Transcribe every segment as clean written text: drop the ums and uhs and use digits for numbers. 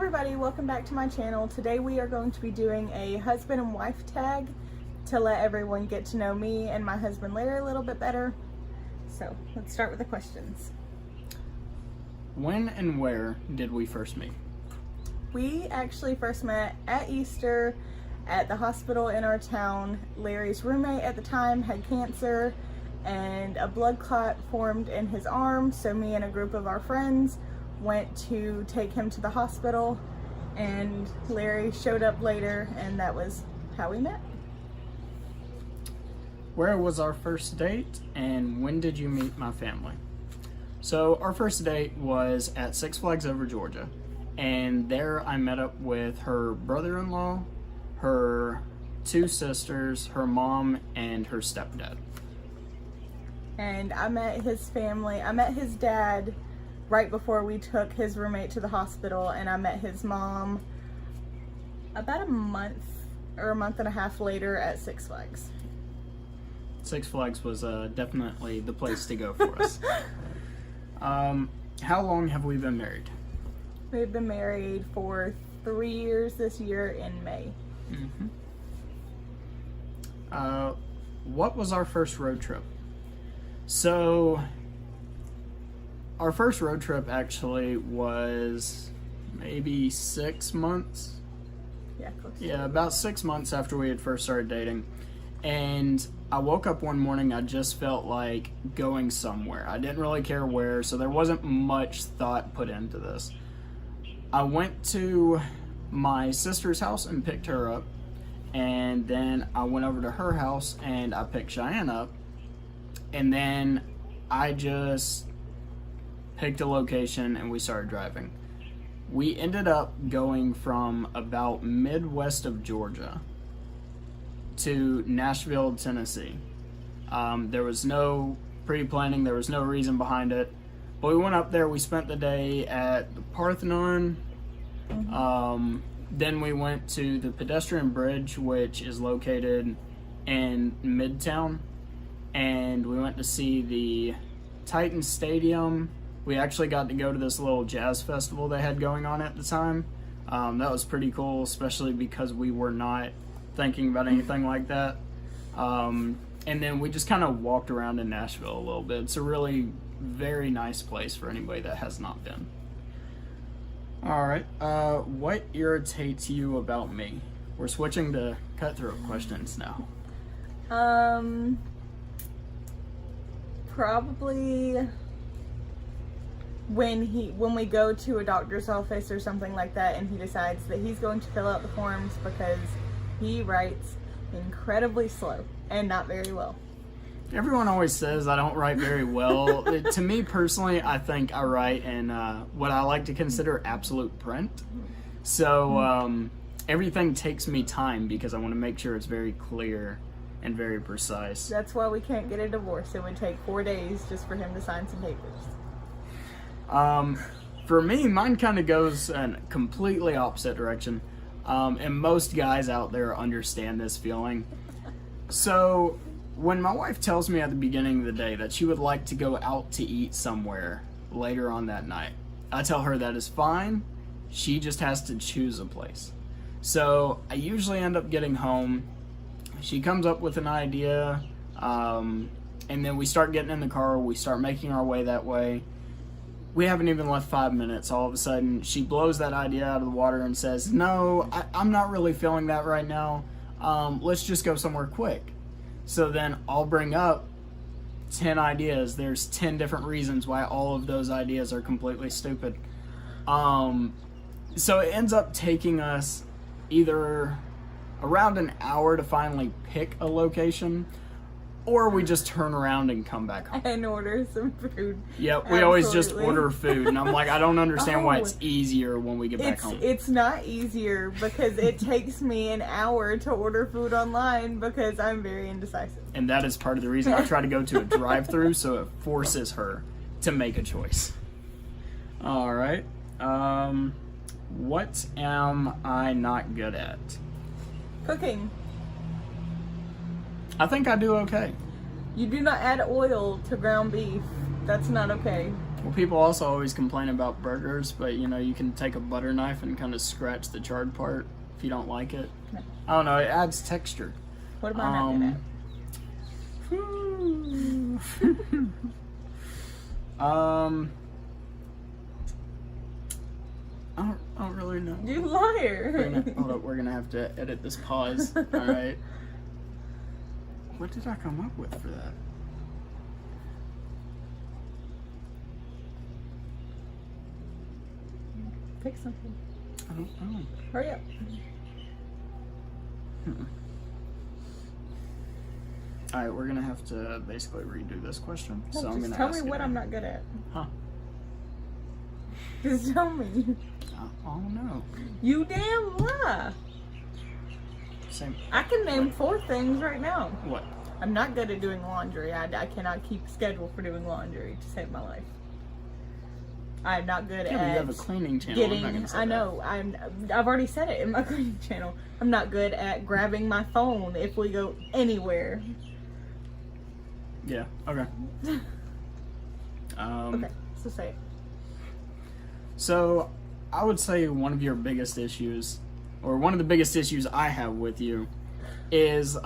everybody, welcome back to my channel. Today we are going to be doing a husband and wife tag to let everyone get to know me and my husband Larry a little bit better. So let's start with the questions. When and where did we first meet? We actually first met at Easter at the hospital in our town. Larry's roommate at the time had cancer and a blood clot formed in his arm, so me and a group of our friends went to take him to the hospital, and Larry showed up later, and that was how we met. Where was our first date, and when did you meet my family? So our first date was at Six Flags Over Georgia, and there I met up with her brother-in-law, her two sisters, her mom, and her stepdad. And I met his family. I met his dad right before we took his roommate to the hospital, and I met his mom about a month or a month and a half later at Six Flags. Six Flags was definitely the place to go for us. How long have we been married? We've been married for 3 years this year in May. What was our first road trip? So our first road trip actually was maybe 6 months. Yeah, close. Yeah, about 6 months after we had first started dating. And I woke up one morning, I just felt like going somewhere. I didn't really care where, so there wasn't much thought put into this. I went to my sister's house and picked her up. And then I went over to her house and I picked Cheyenne up. And then I just picked a location and we started driving. We ended up going from about Midwest of Georgia to Nashville, Tennessee. There was no pre-planning, there was no reason behind it. But we went up there, we spent the day at the Parthenon. Then we went to the pedestrian bridge, which is located in Midtown. And we went to see the Titan Stadium. We actually got to go to this little jazz festival they had going on at the time. That was pretty cool, especially because we were not thinking about anything like that. And then we just kind of walked around in Nashville a little bit. It's a really very nice place for anybody that has not been. All right, what irritates you about me? We're switching to cutthroat questions now. Probably when we go to a doctor's office or something like that, and he decides that he's going to fill out the forms because he writes incredibly slow and not very well. Everyone always says I don't write very well. To me personally, I think I write in what I like to consider absolute print. So everything takes me time because I want to make sure it's very clear and very precise. That's why we can't get a divorce. It would take 4 days just for him to sign some papers. For me, mine kind of goes in a completely opposite direction. And most guys out there understand this feeling. So when my wife tells me at the beginning of the day that she would like to go out to eat somewhere later on that night, I tell her that is fine. She just has to choose a place. So I usually end up getting home. She comes up with an idea, and then we start getting in the car. We start making our way that way. We haven't even left 5 minutes. All of a sudden, she blows that idea out of the water and says, "No, I'm not really feeling that right now. Let's just go somewhere quick." So then I'll bring up 10 ideas. There's 10 different reasons why all of those ideas are completely stupid. So it ends up taking us either around an hour to finally pick a location, or we just turn around and come back home. And order some food. Yep, we always just order food, and I'm like, I don't understand why it's easier when we get back home. It's not easier because it takes me an hour to order food online because I'm very indecisive. And that is part of the reason I try to go to a drive-thru, so it forces her to make a choice. All right. What am I not good at? Cooking. I think I do okay. You do not add oil to ground beef. That's not okay. Well, people also always complain about burgers, but you know, you can take a butter knife and kind of scratch the charred part if you don't like it. No. I don't know, it adds texture. What am I not good at? I don't really know. You liar. Hold up, we're gonna have to edit this pause. Alright. What did I come up with for that? Pick something. I don't know. Hurry up. Alright, we're gonna have to basically redo this question. No, So I'm just gonna tell ask me it what I'm again. not good at. Huh. Just tell me. I don't know. You damn lie. Same. I can name 4 things right now. What? I'm not good at doing laundry. I cannot keep a schedule for doing laundry to save my life. I'm not good Yeah, but at you have a cleaning channel. I'm not getting. gonna say I know. I've already said it in my cleaning channel. I'm not good at grabbing my phone if we go anywhere. that. Yeah. Okay. Okay, so say it. So, I would say one of your biggest issues, or one of the biggest issues I have with you, is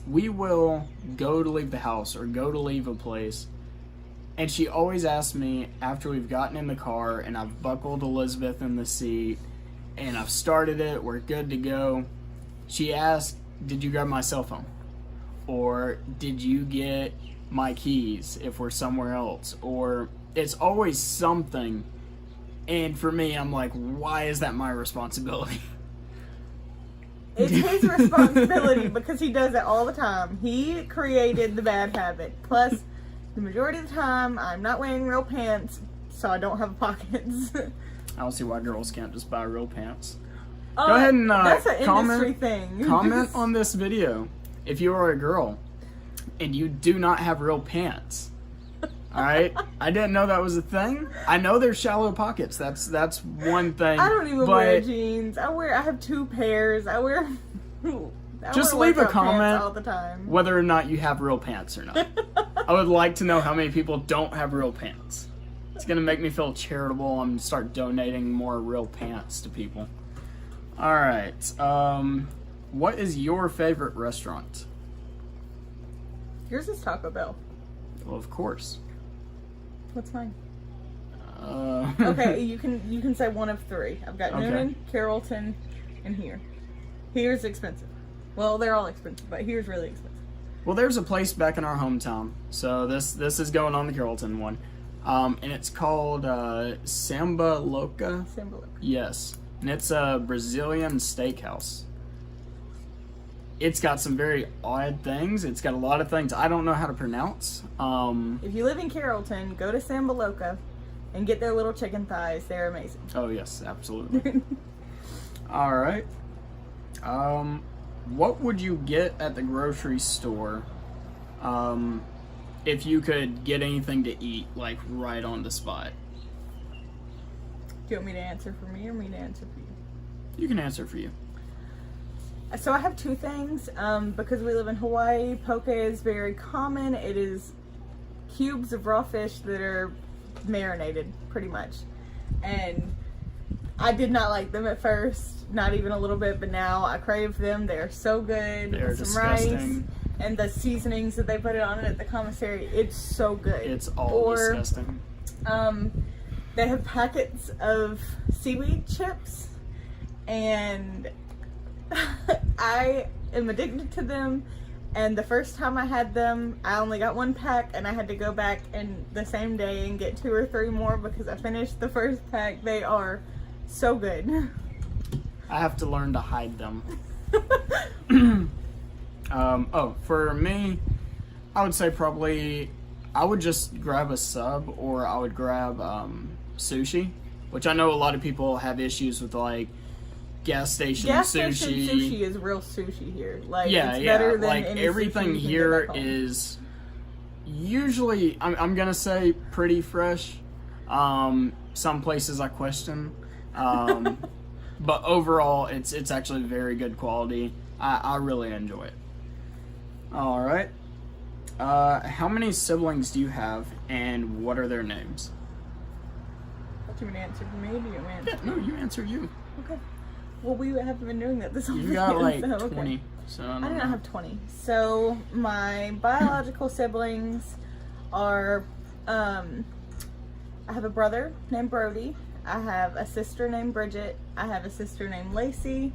we will go to leave the house or go to leave a place, and she always asks me after we've gotten in the car and I've buckled Elizabeth in the seat and I've started it, we're good to go. She asks, "Did you grab my cell phone?" Or "Did you get my keys if we're somewhere else?" Or it's always something. And for me, I'm like, why is that my responsibility? It's his responsibility because he does it all the time. He created the bad habit. Plus, the majority of the time, I'm not wearing real pants, so I don't have pockets. I don't see why girls can't just buy real pants. Go ahead and that's an comment, industry thing. comment on this video if you are a girl and you do not have real pants. Alright? I didn't know that was a thing. I know there's shallow pockets. That's one thing. I don't even but wear jeans. I have 2 pairs. I just wear leave a workout pants comment all the time. whether or not you have real pants or not. I would like to know how many people don't have real pants. It's gonna make me feel charitable. I'm gonna start donating more real pants to people. Alright. What is your favorite restaurant? Yours is Taco Bell. Well, of course. What's mine? Okay, you can say one of 3. I've got Okay. Noonan, Carrollton, and here. Here's expensive. Well, they're all expensive, but here's really expensive. Well, there's a place back in our hometown. So this is going on the Carrollton one. And it's called Samba Loca. Symbolic. Yes. And it's a Brazilian steakhouse. It's got some very odd things. It's got a lot of things I don't know how to pronounce. If you live in Carrollton, go to Sambaloka and get their little chicken thighs. They're amazing. Oh, yes, absolutely. All right. What would you get at the grocery store if you could get anything to eat, like right on the spot? Do you want me to answer for me or me to answer for you? You can answer for you. So I have 2 things. Because we live in Hawaii, poke is very common. It is cubes of raw fish that are marinated, pretty much. And I did not like them at first, not even a little bit, but now I crave them. They are so good. They're With some rice disgusting. and the seasonings that they put it on it at the commissary. It's so good. It's all Or, disgusting. They have packets of seaweed chips, and I am addicted to them. And the first time I had them, I only got 1 pack, and I had to go back and the same day and get 2 or 3 more because I finished the first pack. They are so good. I have to learn to hide them. For me, I would say probably I would just grab a sub, or I would grab sushi, which I know a lot of people have issues with, like gas station Sushi is real sushi here. Like, Yeah, it's yeah. better than Like any everything sushi you can here get back home. is usually I'm gonna say pretty fresh. Some places I question. But overall it's actually very good quality. I really enjoy it. Alright. How many siblings do you have, and what are their names? Do you want to answer for me? Or do you want to answer? Yeah, no, you answer you. Okay. Well, we haven't been doing that this whole You got like so, okay. 20, so I I don't do know. not have 20. So my biological siblings are, I have a brother named Brody. I have a sister named Bridget. I have a sister named Lacey.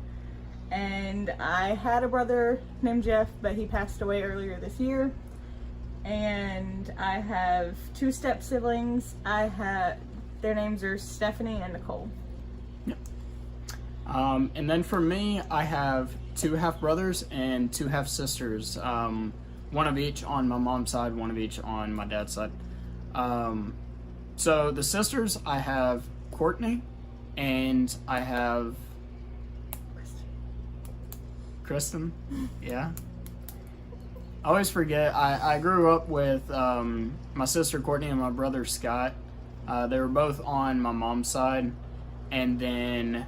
And I had a brother named Jeff, but he passed away earlier this year. And I have 2 step siblings. Their names are Stephanie and Nicole. Yep. And then for me, I have 2 half brothers and 2 half sisters. One of each on my mom's side, one of each on my dad's side. So the sisters, I have Courtney, and I have Kristen. Yeah. I always forget. I grew up with my sister Courtney and my brother Scott. They were both on my mom's side, and then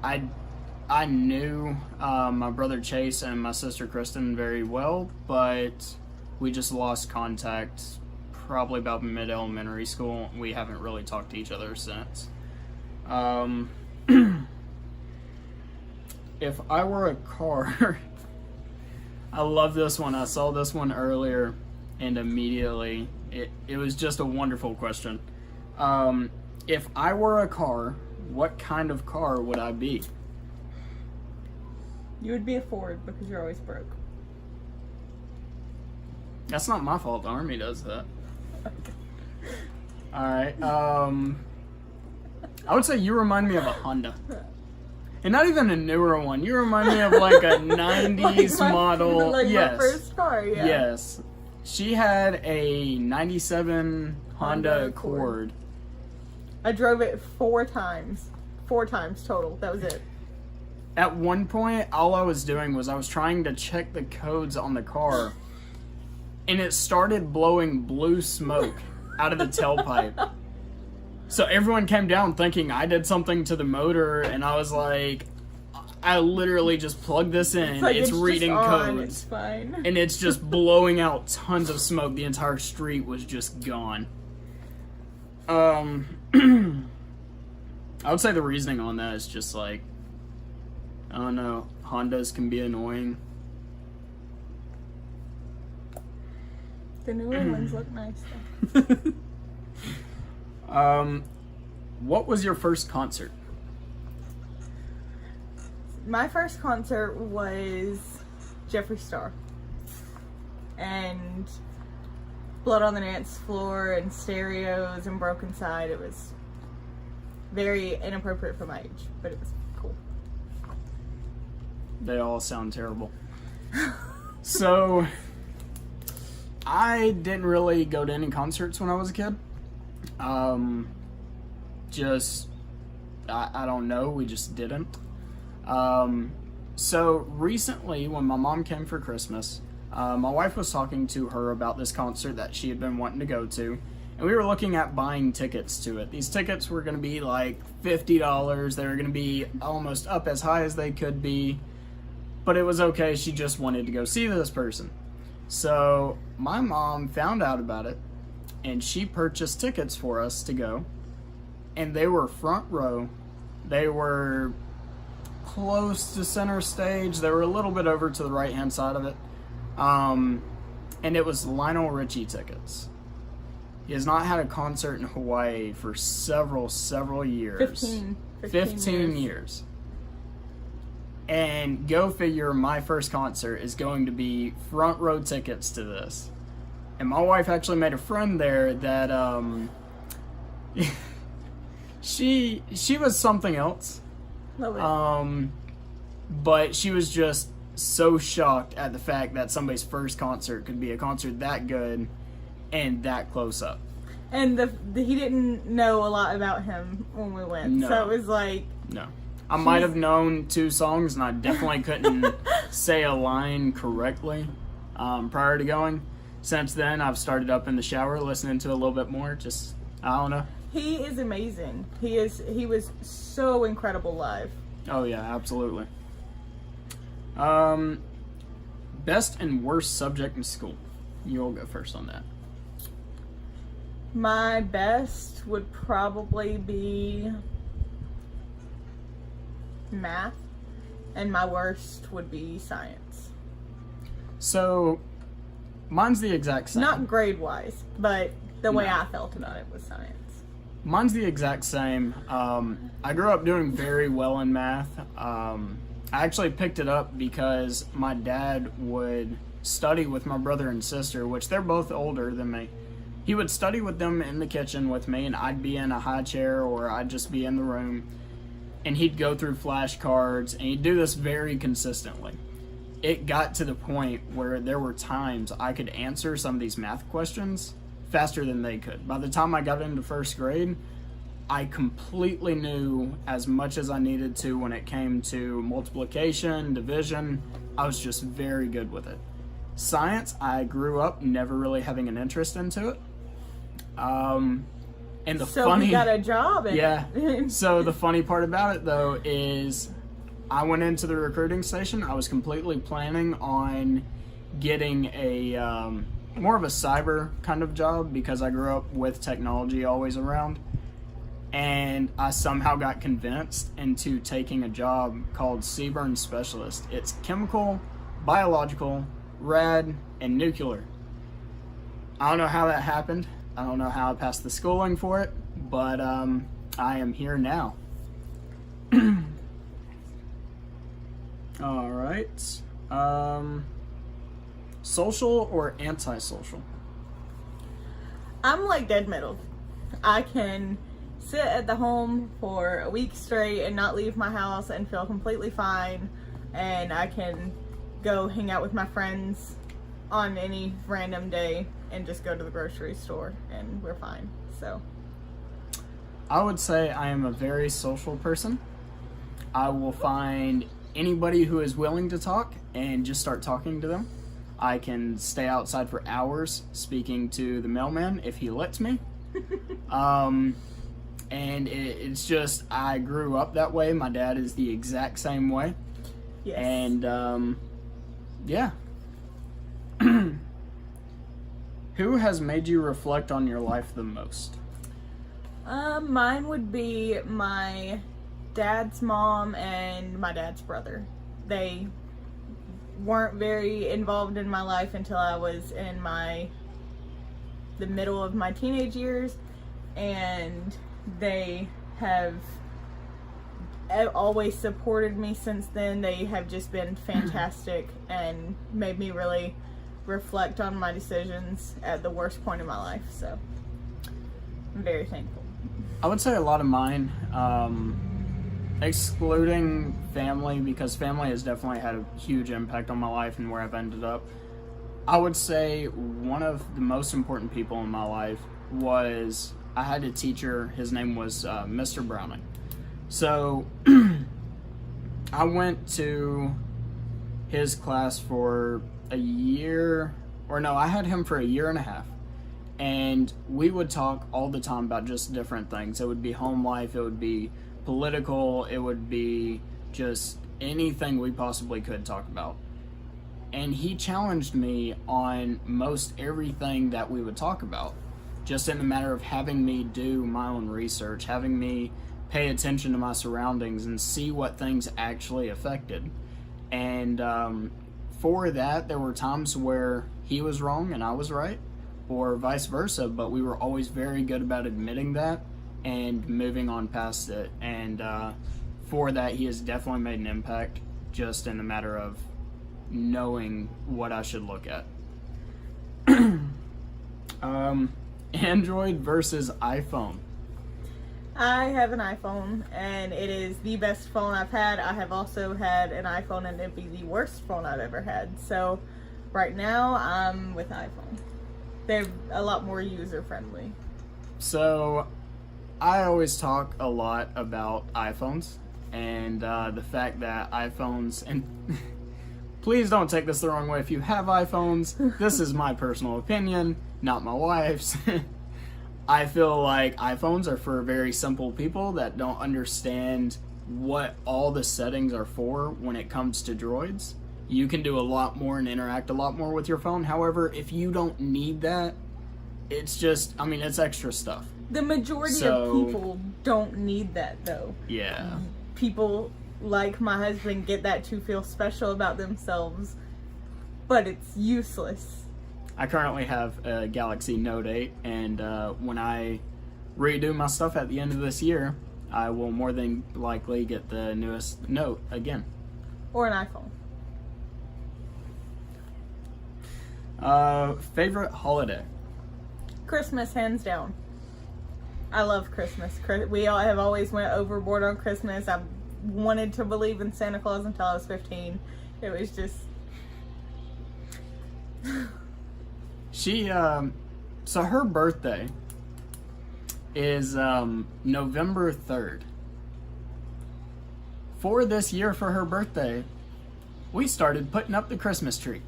I knew my brother Chase and my sister Kristen very well, but we just lost contact probably about mid-elementary school. We haven't really talked to each other since. If I were a car, I love this one. I saw this one earlier, and immediately it was just a wonderful question. If I were a car, what kind of car would I be? You would be a Ford because you're always broke. That's not my fault. The Army does that. Alright, I would say you remind me of a Honda. And not even a newer one. You remind me of like a 90s model. Like yes. my first car, yeah. Yes. She had a 97 Honda Accord. I drove it 4 times. 4 times total. That was it. At one point, all I was doing was I was trying to check the codes on the car, and it started blowing blue smoke out of the tailpipe. So everyone came down thinking I did something to the motor, and I was like, I literally just plugged this in, Like, it's reading just on, codes, it's fine. and it's just blowing out tons of smoke. The entire street was just gone. I would say the reasoning on that is just like, I don't know, Hondas can be annoying. The newer ones look nice though. What was your first concert? My first concert was Jeffree Star. And Blood on the Dance Floor and stereos and Broken Side. It was very inappropriate for my age, but it was cool. They all sound terrible. So, I didn't really go to any concerts when I was a kid. I don't know, we just didn't. So recently, when my mom came for Christmas, my wife was talking to her about this concert that she had been wanting to go to, and we were looking at buying tickets to it. These tickets were going to be like $50. They were going to be almost up as high as they could be, but it was okay. She just wanted to go see this person. So my mom found out about it, and she purchased tickets for us to go, and they were front row. They were close to center stage. They were a little bit over to the right-hand side of it. And it was Lionel Richie tickets. He has not had a concert in Hawaii for several years. 15 years. And go figure, my first concert is going to be front row tickets to this. And my wife actually made a friend there that, she was something else. Love it. But she was just so shocked at the fact that somebody's first concert could be a concert that good and that close up. And he didn't know a lot about him when we went. No. So it was like... No. I might have known 2 songs, and I definitely couldn't say a line correctly prior to going. Since then, I've started up in the shower listening to a little bit more. Just, I don't know. He is amazing. He was so incredible live. Oh yeah, absolutely. Best and worst subject in school. You'll go first on that. My best would probably be math, and my worst would be science. So, mine's the exact same. Not grade-wise, but the way No. I felt about it was science. Mine's the exact same. I grew up doing very well in math. I actually picked it up because my dad would study with my brother and sister, which they're both older than me. He would study with them in the kitchen with me, and I'd be in a high chair or I'd just be in the room. And he'd go through flashcards, and he'd do this very consistently. It got to the point where there were times I could answer some of these math questions faster than they could. By the time I got into first grade, I completely knew as much as I needed to when it came to multiplication, division. I was just very good with it. Science, I grew up never really having an interest into it. And the So funny, you got a job in yeah. it. So the funny part about it though is I went into the recruiting station. I was completely planning on getting a more of a cyber kind of job because I grew up with technology always around. And I somehow got convinced into taking a job called Seaburn Specialist. It's chemical, biological, rad, and nuclear. I don't know how that happened. I don't know how I passed the schooling for it, but I am here now. All right. Social or antisocial? I'm like dead middle. I can sit at the home for a week straight and not leave my house and feel completely fine, and I can go hang out with my friends on any random day and just go to the grocery store and we're fine. So I would say I am a very social person. I will find anybody who is willing to talk and just start talking to them. I can stay outside for hours speaking to the mailman if he lets me. And it's just, I grew up that way. My dad is the exact same way. yes. And yeah. Who has made you reflect on your life the most? Mine would be my dad's mom and my dad's brother. They weren't very involved in my life until I was in the middle of my teenage years, and they have always supported me since then. They have just been fantastic and made me really reflect on my decisions at the worst point in my life. So I'm very thankful. I would say a lot of mine, excluding family, because family has definitely had a huge impact on my life and where I've ended up. I would say one of the most important people in my life was, I had a teacher, his name was Mr. Browning. So I went to his class for a year, or no, I had him for a year and a half. And we would talk all the time about just different things. It would be home life, it would be political, it would be just anything we possibly could talk about. And he challenged me on most everything that we would talk about, just in the matter of having me do my own research, having me pay attention to my surroundings and see what things actually affected. And for that, there were times where he was wrong and I was right, or vice versa, but we were always very good about admitting that and moving on past it. And for that, he has definitely made an impact, just in the matter of knowing what I should look at. Android versus iPhone. I have an iPhone, and it is the best phone I've had. I have also had an iPhone, and it'd be the worst phone I've ever had. So right now, I'm with iPhone. They're a lot more user-friendly. So I always talk a lot about iPhones and the fact that iPhones, and please don't take this the wrong way if you have iPhones, this is my personal opinion, not my wife's. I feel like iPhones are for very simple people that don't understand what all the settings are for when it comes to droids. You can do a lot more and interact a lot more with your phone. However, if you don't need that, it's just, I mean, it's extra stuff. The majority of people don't need that, though. Yeah. People like my husband get that to feel special about themselves, but it's useless. I currently have a Galaxy Note 8, and when I redo my stuff at the end of this year, I will more than likely get the newest Note again. Or an iPhone. Favorite holiday? Christmas, hands down. I love Christmas. We all have always went overboard on Christmas. I wanted to believe in Santa Claus until I was 15. It was just... So her birthday is November 3rd. For this year, for her birthday, we started putting up the Christmas tree.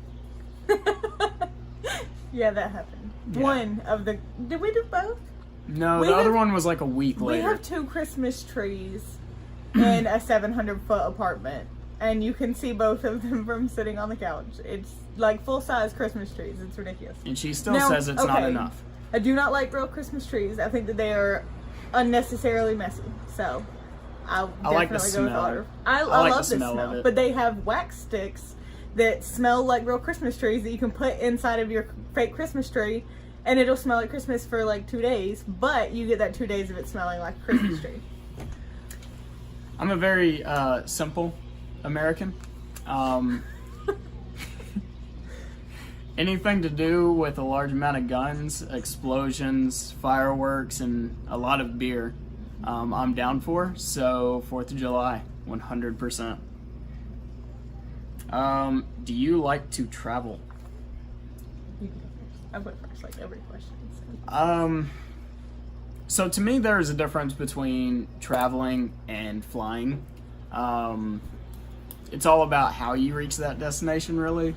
Yeah, that happened. Yeah. One of the... Did we do both? No, the other one was like a week later. We have 2 Christmas trees in a 700-foot apartment, and you can see both of them from sitting on the couch. It's like full-size Christmas trees. It's ridiculous. And she still says it's not enough. I do not like real Christmas trees. I think that they are unnecessarily messy. So I'll definitely like the go with smell. otter. I like love the the smell smell. of it. But they have wax sticks that smell like real Christmas trees that you can put inside of your fake Christmas tree, and it'll smell like Christmas for like 2 days, but you get that 2 days of it smelling like a Christmas tree. I'm a very simple American. Anything to do with a large amount of guns, explosions, fireworks, and a lot of beer, I'm down for. So 4th of July, 100%. Do you like to travel? You can go first. I went first, like every question. So to me, there is a difference between traveling and flying. It's all about how you reach that destination, really.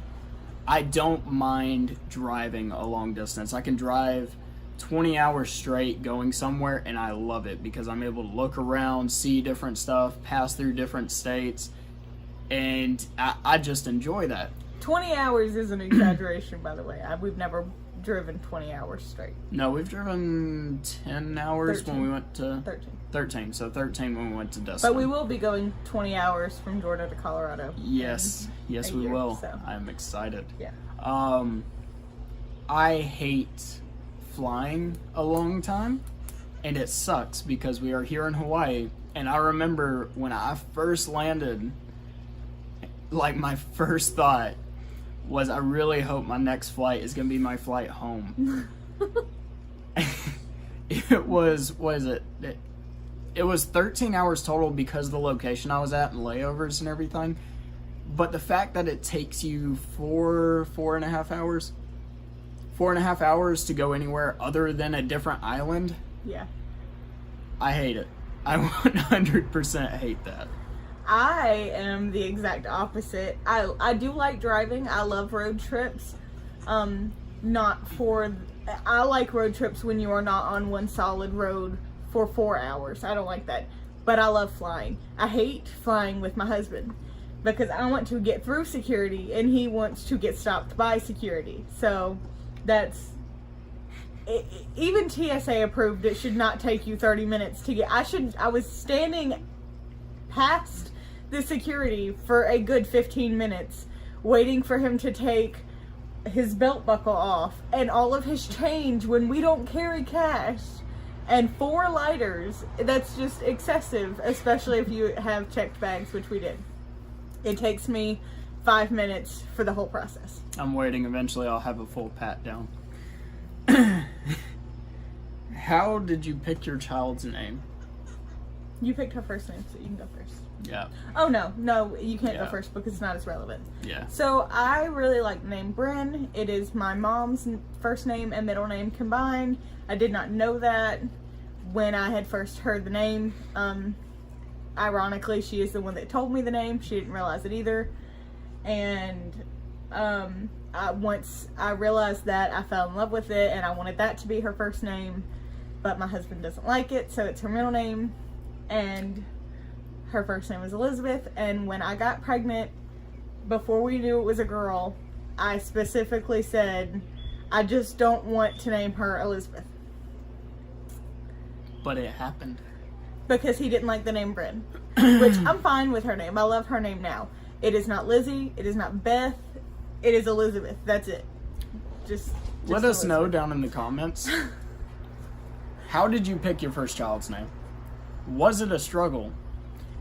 I don't mind driving a long distance. I can drive 20 hours straight going somewhere, and I love it because I'm able to look around, see different stuff, pass through different states, and I just enjoy that. 20 hours is an exaggeration, by the way. We've never driven 20 hours straight. No, we've driven 10 hours 13. when we went to... 13, so 13 when we went to Dustin. But we will be going 20 hours from Georgia to Colorado. Yes, yes we will. So. I'm excited. Yeah. I hate flying a long time, and it sucks because we are here in Hawaii, and I remember when I first landed, like my first thought was I really hope my next flight is going to be my flight home. It was, what is it? It was 13 hours total because of the location I was at and layovers and everything. But the fact that it takes you 4.5 hours, 4.5 hours to go anywhere other than a different island. Yeah. I hate it. I 100% hate that. I am the exact opposite. I do like driving. I love road trips. I like road trips when you are not on one solid road for 4 hours. I don't like that. But I love flying. I hate flying with my husband because I want to get through security and he wants to get stopped by security. So that's... even TSA approved it should not take you 30 minutes to get... I was standing past the security for a good 15 minutes waiting for him to take his belt buckle off and all of his change when we don't carry cash and 4 lighters. That's just excessive, especially if you have checked bags, which we did. It takes me 5 minutes for the whole process. I'm waiting. Eventually I'll have a full pat down. How did you pick your child's name? You picked her first name, so you can go first. Yeah. Oh, no, you can't go Yeah. first because it's not as relevant. Yeah. So, I really like the name Bryn. It is my mom's first name and middle name combined. I did not know that when I had first heard the name. Ironically, she is the one that told me the name. She didn't realize it either. And once I realized that, I fell in love with it, and I wanted that to be her first name. But my husband doesn't like it, so it's her middle name. And her first name was Elizabeth, and when I got pregnant, before we knew it was a girl, I specifically said, I just don't want to name her Elizabeth. But it happened. Because he didn't like the name Bryn. Which, I'm fine with her name. I love her name now. It is not Lizzie. It is not Beth. It is Elizabeth. That's it. Just let us Elizabeth. know down in the comments. How did you pick your first child's name? Was it a struggle?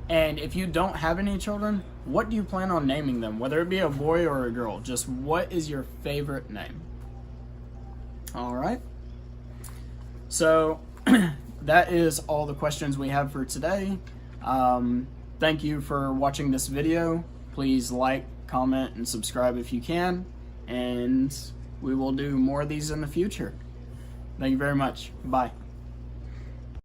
And if you don't have any children, what do you plan on naming them? Whether it be a boy or a girl. Just what is your favorite name? Alright. So, that is all the questions we have for today. Thank you for watching this video. Please like, comment, and subscribe if you can. And we will do more of these in the future. Thank you very much. Bye.